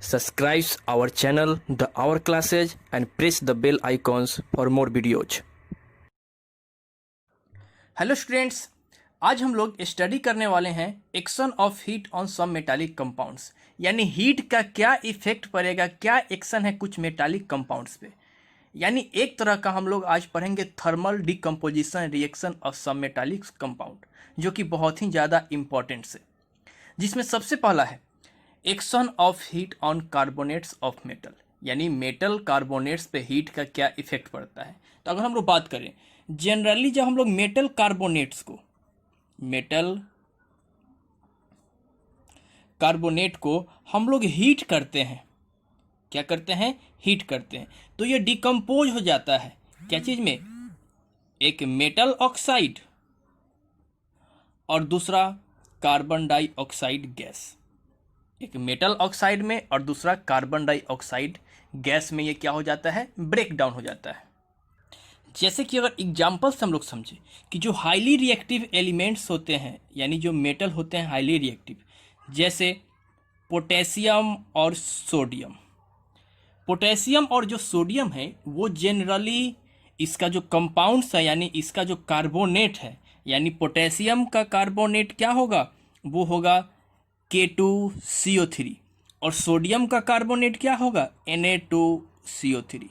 Subscribe our channel, the Our Classes, and press the bell icons for more videos. Hello students, आज हम लोग study करने वाले हैं action of heat on some metallic compounds, यानी heat का क्या इफेक्ट पड़ेगा, क्या एक्शन है कुछ मेटालिक कंपाउंड्स पे। यानी एक तरह का हम लोग आज पढ़ेंगे thermal decomposition reaction of some metallic compound, जो कि बहुत ही ज़्यादा इम्पॉर्टेंट है। जिसमें सबसे पहला है action of heat on carbonates of metal, यानी मेटल कार्बोनेट्स पे हीट का क्या इफेक्ट पड़ता है। तो अगर हम लोग बात करें जनरली, जब हम लोग मेटल कार्बोनेट को हम लोग हीट करते हैं, क्या करते हैं, हीट करते हैं, तो ये डिकम्पोज हो जाता है क्या चीज में, एक मेटल ऑक्साइड और दूसरा कार्बन डाइऑक्साइड गैस। एक मेटल ऑक्साइड में और दूसरा कार्बन डाइऑक्साइड गैस में ये क्या हो जाता है, ब्रेक डाउन हो जाता है। जैसे कि अगर एग्जाम्पल्स हम लोग समझे कि जो हाईली रिएक्टिव एलिमेंट्स होते हैं, यानी जो मेटल होते हैं हाईली रिएक्टिव, जैसे पोटेशियम और सोडियम। पोटेशियम और जो सोडियम है वो जनरली इसका जो कंपाउंड्स है, यानी इसका जो कार्बोनेट है, यानी पोटेशियम का कार्बोनेट क्या होगा, वो होगा K2CO3 और सोडियम का कार्बोनेट क्या होगा, Na2CO3।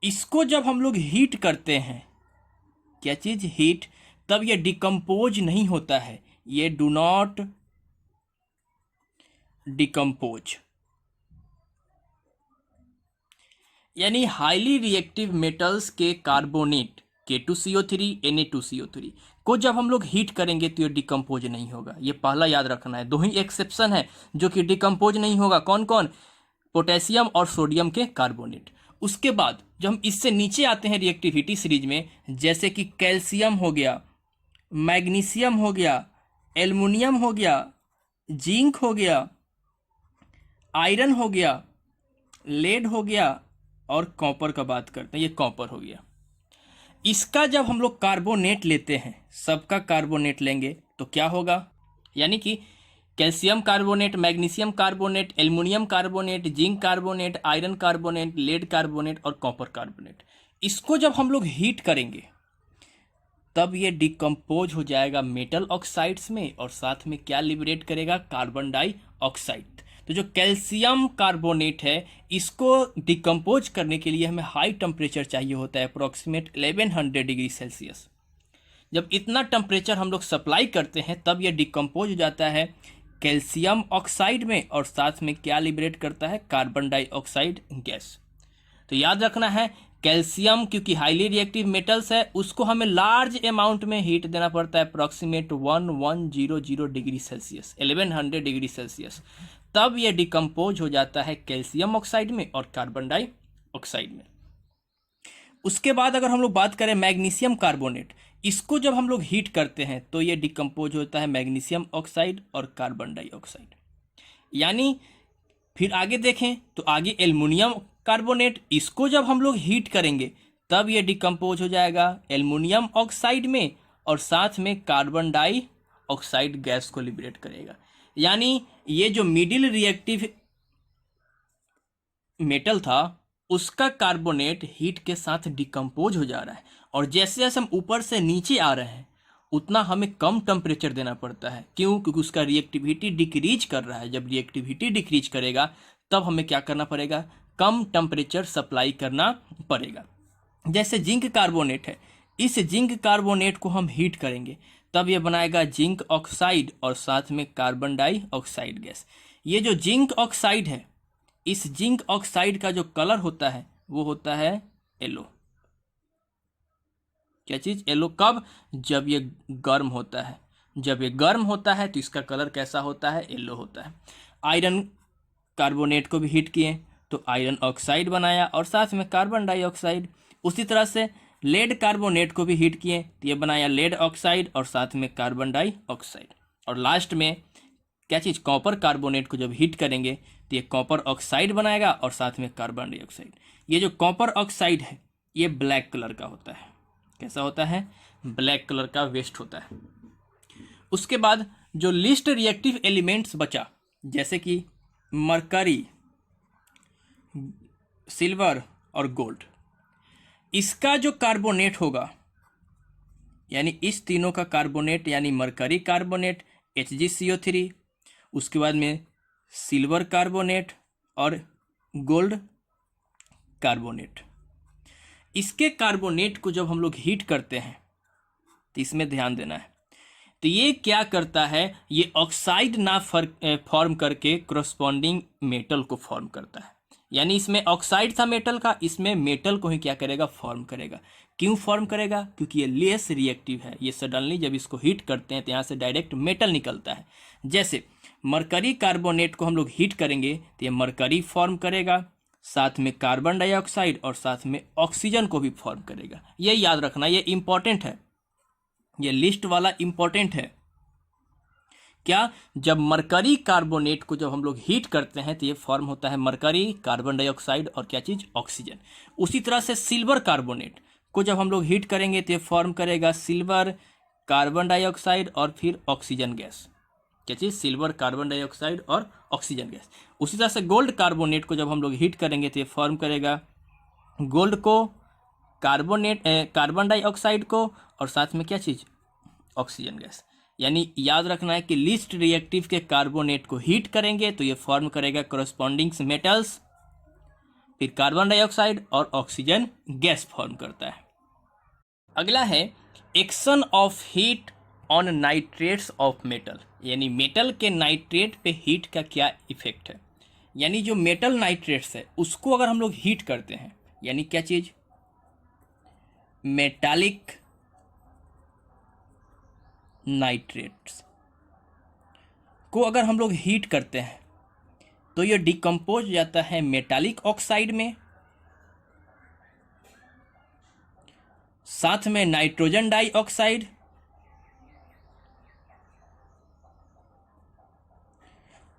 इसको जब हम लोग हीट करते हैं, क्या चीज, हीट, तब ये डिकम्पोज नहीं होता है, ये डू नॉट डिकम्पोज। यानी हाईली रिएक्टिव मेटल्स के कार्बोनेट K2CO3 Na2CO3 को जब हम लोग हीट करेंगे तो ये डिकम्पोज नहीं होगा। ये पहला याद रखना है। दो ही एक्सेप्शन है जो कि डिकम्पोज नहीं होगा, कौन कौन, पोटेशियम और सोडियम के कार्बोनेट। उसके बाद जब हम इससे नीचे आते हैं रिएक्टिविटी सीरीज में, जैसे कि कैल्शियम हो गया, मैग्नीशियम हो गया, एल्युमिनियम हो गया, जिंक हो गया, आयरन हो गया, लेड हो गया और कॉपर का बात करते हैं, ये कॉपर हो गया। इसका जब हम लोग कार्बोनेट लेते हैं, सबका कार्बोनेट लेंगे तो क्या होगा, यानी कि calcium carbonate, magnesium carbonate, aluminium carbonate, zinc carbonate, iron carbonate, lead carbonate और कॉपर कार्बोनेट, इसको जब हम लोग हीट करेंगे तब ये डिकम्पोज हो जाएगा मेटल ऑक्साइड्स में और साथ में क्या लिबरेट करेगा, कार्बन डाइऑक्साइड। तो जो कैल्शियम कार्बोनेट है, इसको डिकम्पोज करने के लिए हमें हाई टेम्परेचर चाहिए होता है, अप्रोक्सीमेट 1100 डिग्री सेल्सियस। जब इतना टेम्परेचर हम लोग सप्लाई करते हैं तब यह डिकम्पोज हो जाता है कैल्शियम ऑक्साइड में और साथ में क्या लिबरेट करता है, कार्बन डाइऑक्साइड गैस। तो याद रखना है, कैल्शियम क्योंकि हाईली रिएक्टिव मेटल्स है, उसको हमें लार्ज अमाउंट में हीट देना पड़ता है, approximate 1100 degree Celsius, 1100 degree Celsius, तब यह डिकम्पोज हो जाता है कैल्शियम ऑक्साइड में और कार्बन डाइऑक्साइड में। उसके बाद अगर हम लोग बात करें मैग्नीशियम कार्बोनेट, इसको जब हम लोग हीट करते हैं तो यह डिकम्पोज होता है मैग्नीशियम ऑक्साइड और कार्बन डाइऑक्साइड। यानी फिर आगे देखें तो आगे एल्युमिनियम कार्बोनेट, इसको जब हम लोग हीट करेंगे तब यह डिकम्पोज हो जाएगा एल्युमिनियम ऑक्साइड में और साथ में कार्बन डाइऑक्साइड गैस को लिबरेट करेगा। यानी ये जो मिडिल रिएक्टिव मेटल था उसका कार्बोनेट हीट के साथ डिकम्पोज हो जा रहा है, और जैसे जैसे हम ऊपर से नीचे आ रहे हैं उतना हमें कम टेम्परेचर देना पड़ता है। क्यों, क्योंकि उसका रिएक्टिविटी डिक्रीज कर रहा है। जब रिएक्टिविटी डिक्रीज करेगा तब हमें क्या करना पड़ेगा, कम टेम्परेचर सप्लाई करना पड़ेगा। जैसे जिंक कार्बोनेट है, इस जिंक कार्बोनेट को हम हीट करेंगे तब ये बनाएगा जिंक ऑक्साइड और साथ में कार्बन डाइऑक्साइड गैस। ये जो जिंक ऑक्साइड है, इस जिंक ऑक्साइड का जो कलर होता है वो होता है येलो। क्या चीज, येलो। कब, जब ये गर्म होता है। जब ये गर्म होता है तो इसका कलर कैसा होता है, येलो होता है। आयरन कार्बोनेट को भी हीट किए तो आयरन ऑक्साइड बनाया और साथ में कार्बन डाइऑक्साइड। उसी तरह से लेड कार्बोनेट को भी हीट किए तो ये बनाया लेड ऑक्साइड और साथ में कार्बन डाइऑक्साइड। और लास्ट में क्या चीज़, कॉपर कार्बोनेट को जब हीट करेंगे तो ये कॉपर ऑक्साइड बनाएगा और साथ में कार्बन डाइऑक्साइड। ये जो कॉपर ऑक्साइड है ये ब्लैक कलर का होता है। कैसा होता है, ब्लैक कलर का वेस्ट होता है। उसके बाद जो लिस्ट रिएक्टिव एलिमेंट्स बचा, जैसे कि मरकरी, सिल्वर और गोल्ड, इसका जो कार्बोनेट होगा यानी इस तीनों का कार्बोनेट यानी मरकरी कार्बोनेट HgCO3, उसके बाद में सिल्वर कार्बोनेट और गोल्ड कार्बोनेट, इसके कार्बोनेट को जब हम लोग हीट करते हैं तो इसमें ध्यान देना है, तो ये क्या करता है, ये ऑक्साइड ना फॉर्म करके करस्पॉन्डिंग मेटल को फॉर्म करता है। यानी इसमें ऑक्साइड था मेटल का, इसमें मेटल को ही क्या करेगा, फॉर्म करेगा। क्यों फॉर्म करेगा, क्योंकि ये लेस रिएक्टिव है, ये सडनली जब इसको हीट करते हैं तो यहाँ से डायरेक्ट मेटल निकलता है। जैसे मरकरी कार्बोनेट को हम लोग हीट करेंगे तो ये मरकरी फॉर्म करेगा, साथ में कार्बन डाइऑक्साइड और साथ में ऑक्सीजन को भी फॉर्म करेगा। ये याद रखना, ये इंपॉर्टेंट है, ये लिस्ट वाला इंपॉर्टेंट है। क्या, जब मरकरी कार्बोनेट को जब हम लोग हीट करते हैं तो ये फॉर्म होता है मरकरी, कार्बन डाइऑक्साइड और क्या चीज़, ऑक्सीजन। उसी तरह से सिल्वर कार्बोनेट को जब हम लोग हीट करेंगे तो ये फॉर्म करेगा सिल्वर, कार्बन डाइऑक्साइड और फिर ऑक्सीजन गैस। क्या चीज़, सिल्वर, कार्बन डाइऑक्साइड और ऑक्सीजन गैस। उसी तरह से गोल्ड कार्बोनेट को जब हम लोग हीट करेंगे तो ये फॉर्म करेगा गोल्ड को, कार्बन डाइऑक्साइड को और साथ में क्या चीज़, ऑक्सीजन गैस। यानी याद रखना है कि लीस्ट रिएक्टिव के कार्बोनेट को हीट करेंगे तो ये फॉर्म करेगा करस्पॉन्डिंग मेटल्स, फिर कार्बन डाइऑक्साइड और ऑक्सीजन गैस फॉर्म करता है। अगला है action of heat on nitrates of metal, यानी मेटल के नाइट्रेट पे हीट का क्या इफेक्ट है। यानी जो मेटल नाइट्रेट्स है उसको अगर हम लोग हीट करते हैं, यानी क्या चीज़, मेटालिक नाइट्रेट्स को अगर हम लोग हीट करते हैं तो ये डिकम्पोज जाता है मेटालिक ऑक्साइड में, साथ में नाइट्रोजन डाइऑक्साइड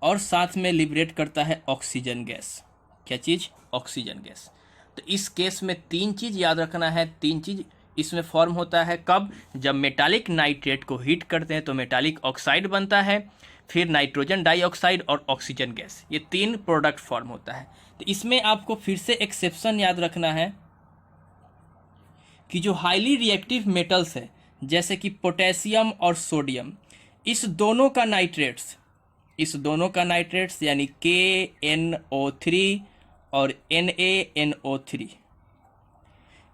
और साथ में लिबरेट करता है ऑक्सीजन गैस। क्या चीज़, ऑक्सीजन गैस। तो इस केस में तीन चीज़ याद रखना है, तीन चीज़ इसमें फॉर्म होता है। कब, जब मेटालिक नाइट्रेट को हीट करते हैं तो मेटालिक ऑक्साइड बनता है, फिर नाइट्रोजन डाइऑक्साइड और ऑक्सीजन गैस, ये तीन प्रोडक्ट फॉर्म होता है। तो इसमें आपको फिर से एक्सेप्शन याद रखना है कि जो हाईली रिएक्टिव मेटल्स है जैसे कि पोटेशियम और सोडियम, इस दोनों का नाइट्रेट्स यानी KNO3 और NaNO3,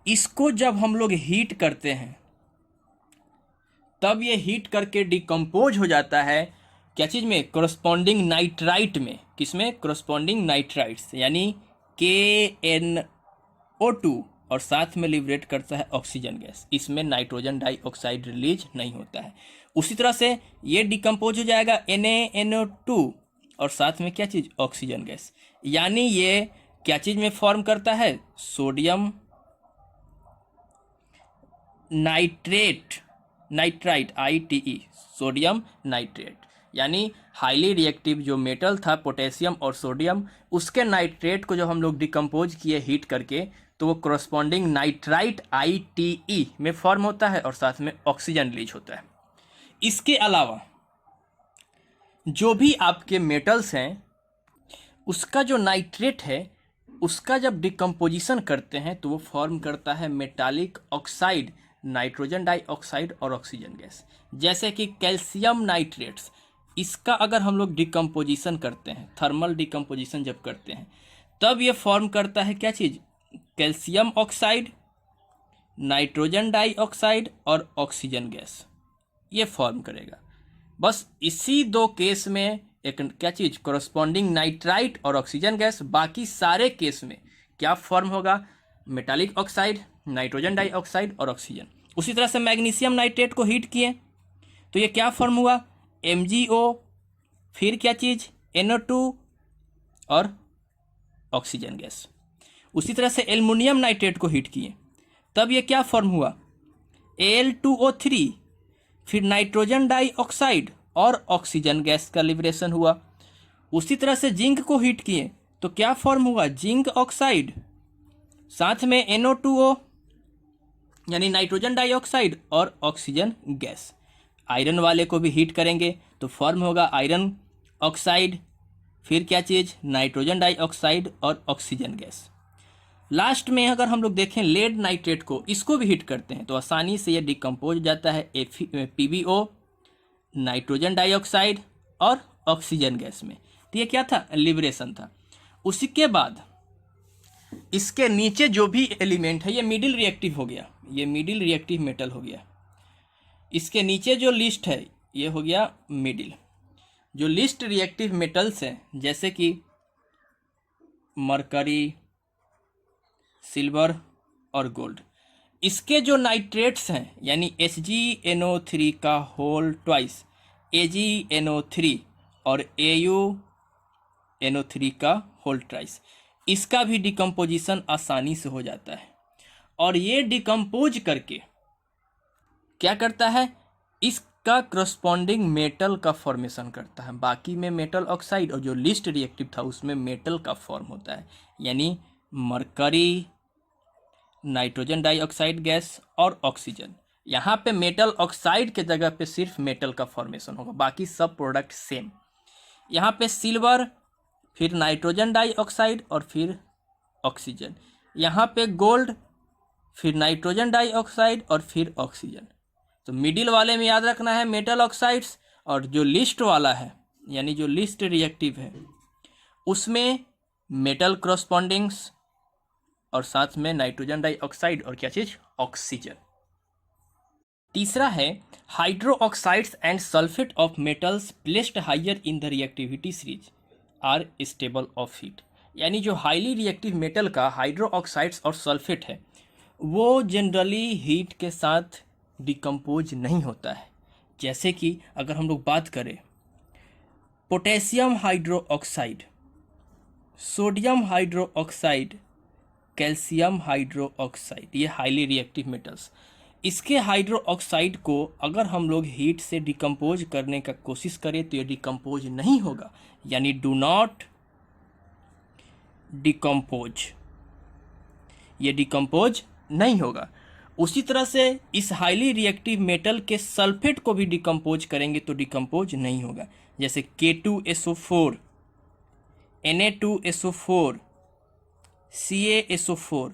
इसको जब हम लोग हीट करते हैं तब ये हीट करके डिकम्पोज हो जाता है क्या चीज़ में, करस्पॉन्डिंग नाइट्राइट में। किसमें, करस्पॉन्डिंग नाइट्राइट्स, यानी KNO2 और साथ में लिबरेट करता है ऑक्सीजन गैस। इसमें नाइट्रोजन डाइऑक्साइड रिलीज नहीं होता है। उसी तरह से ये डिकम्पोज हो जाएगा NaNO2 और साथ में क्या चीज़, ऑक्सीजन गैस। यानी ये क्या चीज़ में फॉर्म करता है, sodium nitrite ITE, sodium nitrate. यानी हाईली रिएक्टिव जो मेटल था पोटेशियम और सोडियम, उसके नाइट्रेट को जब हम लोग डिकम्पोज किए हीट करके तो वो करस्पॉन्डिंग नाइट्राइट ITE में फॉर्म होता है और साथ में ऑक्सीजन रिलीज होता है। इसके अलावा जो भी आपके मेटल्स हैं उसका जो नाइट्रेट है उसका जब डिकम्पोजिशन करते हैं तो वो फॉर्म करता है मेटालिक ऑक्साइड, नाइट्रोजन डाइऑक्साइड और ऑक्सीजन गैस। जैसे कि कैल्शियम नाइट्रेट्स, इसका अगर हम लोग डिकम्पोजिशन करते हैं, थर्मल डिकम्पोजिशन जब करते हैं तब ये फॉर्म करता है क्या चीज़, कैल्शियम ऑक्साइड, नाइट्रोजन डाइऑक्साइड और ऑक्सीजन गैस, ये फॉर्म करेगा। बस इसी दो केस में एक क्या चीज़, करस्पॉन्डिंग नाइट्राइट और ऑक्सीजन गैस। बाकी सारे केस में क्या फॉर्म होगा, मेटालिक ऑक्साइड, नाइट्रोजन डाइऑक्साइड और ऑक्सीजन। उसी तरह से मैग्नीशियम नाइट्रेट को हीट किए तो ये क्या फॉर्म हुआ, MgO, फिर क्या चीज़, NO2 और ऑक्सीजन गैस। उसी तरह से एल्युमिनियम नाइट्रेट को हीट किए तब ये क्या फॉर्म हुआ, Al2O3, फिर नाइट्रोजन डाइऑक्साइड और ऑक्सीजन गैस का लिबरेशन हुआ। उसी तरह से जिंक को हीट किए तो क्या फॉर्म हुआ, जिंक ऑक्साइड, साथ में NO2O यानी नाइट्रोजन डाइऑक्साइड और ऑक्सीजन गैस। आयरन वाले को भी हीट करेंगे तो फॉर्म होगा आयरन ऑक्साइड, फिर क्या चीज़, नाइट्रोजन डाइऑक्साइड और ऑक्सीजन गैस। लास्ट में अगर हम लोग देखें लेड नाइट्रेट को, इसको भी हीट करते हैं तो आसानी से ये डिकम्पोज हो जाता है PbO, नाइट्रोजन डाइऑक्साइड और ऑक्सीजन गैस में। तो ये क्या था, लिबरेशन था। उसी के बाद इसके नीचे जो भी एलिमेंट है ये मिडिल रिएक्टिव हो गया, ये मिडिल रिएक्टिव मेटल हो गया। इसके नीचे जो लिस्ट है ये हो गया मिडिल। जो लिस्ट रिएक्टिव मेटल्स हैं जैसे कि मरकरी, सिल्वर और गोल्ड, इसके जो नाइट्रेट्स हैं यानी HgNO3 का होल ट्वाइस, AgNO3 और AuNO3 का होल ट्वाइस, इसका भी डिकम्पोजिशन आसानी से हो जाता है। और ये डिकम्पोज करके क्या करता है, इसका करस्पॉन्डिंग मेटल का फॉर्मेशन करता है। बाकी में मेटल ऑक्साइड और जो लिस्ट रिएक्टिव था उसमें मेटल का फॉर्म होता है, यानी मरकरी, नाइट्रोजन डाइऑक्साइड गैस और ऑक्सीजन। यहाँ पे मेटल ऑक्साइड के जगह पे सिर्फ मेटल का फॉर्मेशन होगा, बाकी सब प्रोडक्ट सेम। यहाँ पे सिल्वर, फिर नाइट्रोजन डाइऑक्साइड और फिर ऑक्सीजन। यहाँ पे गोल्ड, फिर नाइट्रोजन डाइऑक्साइड और फिर ऑक्सीजन। तो मिडिल वाले में याद रखना है मेटल ऑक्साइड्स, और जो लिस्ट वाला है यानी जो लिस्ट रिएक्टिव है उसमें मेटल करस्पॉन्डिंग्स और साथ में नाइट्रोजन डाइऑक्साइड और क्या चीज़, ऑक्सीजन। तीसरा है hydro oxides and sulphate of metals placed higher in the reactivity series are stable of heat. यानी जो हाईली रिएक्टिव मेटल का हाइड्रो ऑक्साइड्स और सल्फेट है वो जनरली हीट के साथ डिकम्पोज नहीं होता है। जैसे कि अगर हम लोग बात करें potassium hydro oxide, sodium hydro oxide, calcium hydro oxide, ये हाईली रिएक्टिव मेटल्स, इसके हाइड्रो ऑक्साइड को अगर हम लोग हीट से डिकम्पोज करने का कोशिश करें तो ये डिकम्पोज नहीं होगा, यानी डू नॉट डिकम्पोज, ये डिकम्पोज नहीं होगा। उसी तरह से इस हाईली रिएक्टिव मेटल के सल्फेट को भी डिकम्पोज करेंगे तो डिकम्पोज नहीं होगा। जैसे K2SO4, Na2SO4, CaSO4,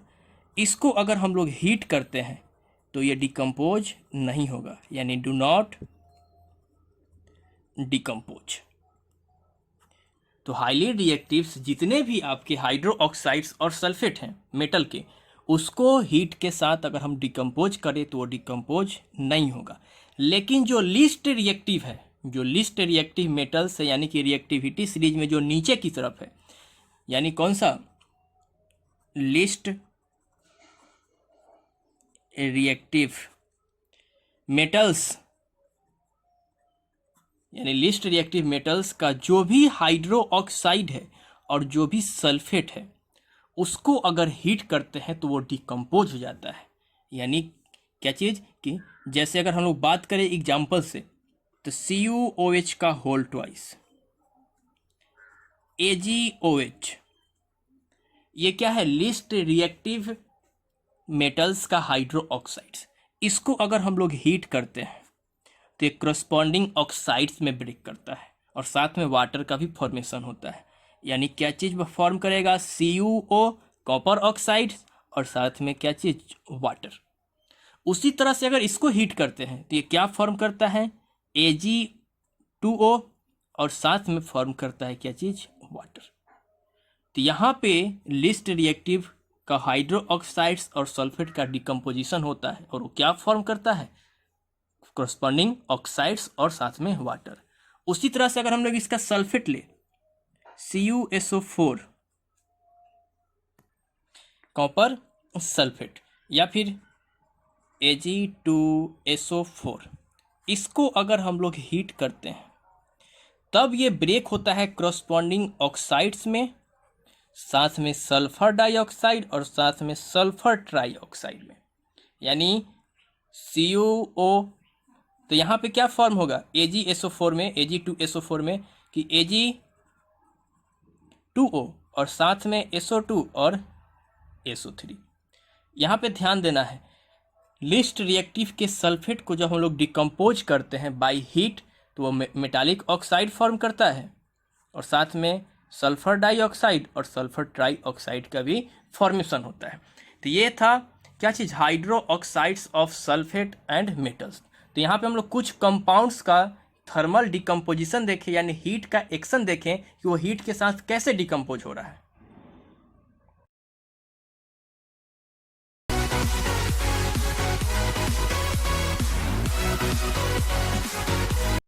इसको अगर हम लोग हीट करते हैं तो ये डिकम्पोज नहीं होगा, यानी डू नॉट डिकम्पोज। तो हाईली रिएक्टिव्स जितने भी आपके हाइड्रो ऑक्साइड्स और सल्फेट हैं मेटल के, उसको हीट के साथ अगर हम डिकम्पोज करें तो वो डिकम्पोज नहीं होगा। लेकिन जो लिस्ट रिएक्टिव है, जो लिस्ट रिएक्टिव मेटल्स है यानी कि रिएक्टिविटी सीरीज में जो नीचे की तरफ है, यानी कौन सा, लिस्ट रिएक्टिव मेटल्स, यानी लिस्ट रिएक्टिव मेटल्स का जो भी हाइड्रो ऑक्साइड है और जो भी सल्फेट है उसको अगर हीट करते हैं तो वो डिकम्पोज हो जाता है। यानी क्या चीज़ कि जैसे अगर हम लोग बात करें एग्जाम्पल से तो CuOH का होल ट्वाइस, AgOH, ये क्या है, लिस्ट रिएक्टिव मेटल्स का हाइड्रो ऑक्साइड्स। इसको अगर हम लोग हीट करते हैं तो ये करस्पॉन्डिंग ऑक्साइड्स में ब्रेक करता है और साथ में वाटर का भी फॉर्मेशन होता है। यानी क्या चीज़ फॉर्म करेगा, CuO, कॉपर ऑक्साइड, और साथ में क्या चीज़, वाटर। उसी तरह से अगर इसको हीट करते हैं तो ये क्या फॉर्म करता है, Ag2O, और साथ में फॉर्म करता है क्या चीज़, वाटर। तो यहाँ पे लिस्ट रिएक्टिव का हाइड्रो ऑक्साइड्स और सल्फेट का डिकम्पोजिशन होता है और वो क्या फॉर्म करता है, करस्पॉन्डिंग ऑक्साइड्स और साथ में वाटर। उसी तरह से अगर हम लोग इसका सल्फेट ले, CuSO4, कॉपर सल्फेट, या फिर Ag2SO4, इसको अगर हम लोग हीट करते हैं तब ये ब्रेक होता है करस्पॉन्डिंग ऑक्साइड्स में, साथ में सल्फर डाइऑक्साइड और साथ में सल्फर ट्राइऑक्साइड में, यानी CuO। तो यहाँ पे क्या फॉर्म होगा, AgSO4 में, Ag2SO4 में कि Ag2O और साथ में SO2 और SO3। यहाँ पे ध्यान देना है, लिस्ट रिएक्टिव के सल्फेट को जब हम लोग डिकम्पोज करते हैं बाय हीट तो वो मेटालिक ऑक्साइड फॉर्म करता है और साथ में सल्फर डाइऑक्साइड और सल्फर ट्राइऑक्साइड का भी फॉर्मेशन होता है। तो ये था क्या चीज़, hydro oxides of sulphate and metals. तो यहाँ पे हम लोग कुछ कंपाउंड्स का थर्मल डिकम्पोजिशन देखें, यानी हीट का एक्शन देखें कि वो हीट के साथ कैसे डिकम्पोज हो रहा है।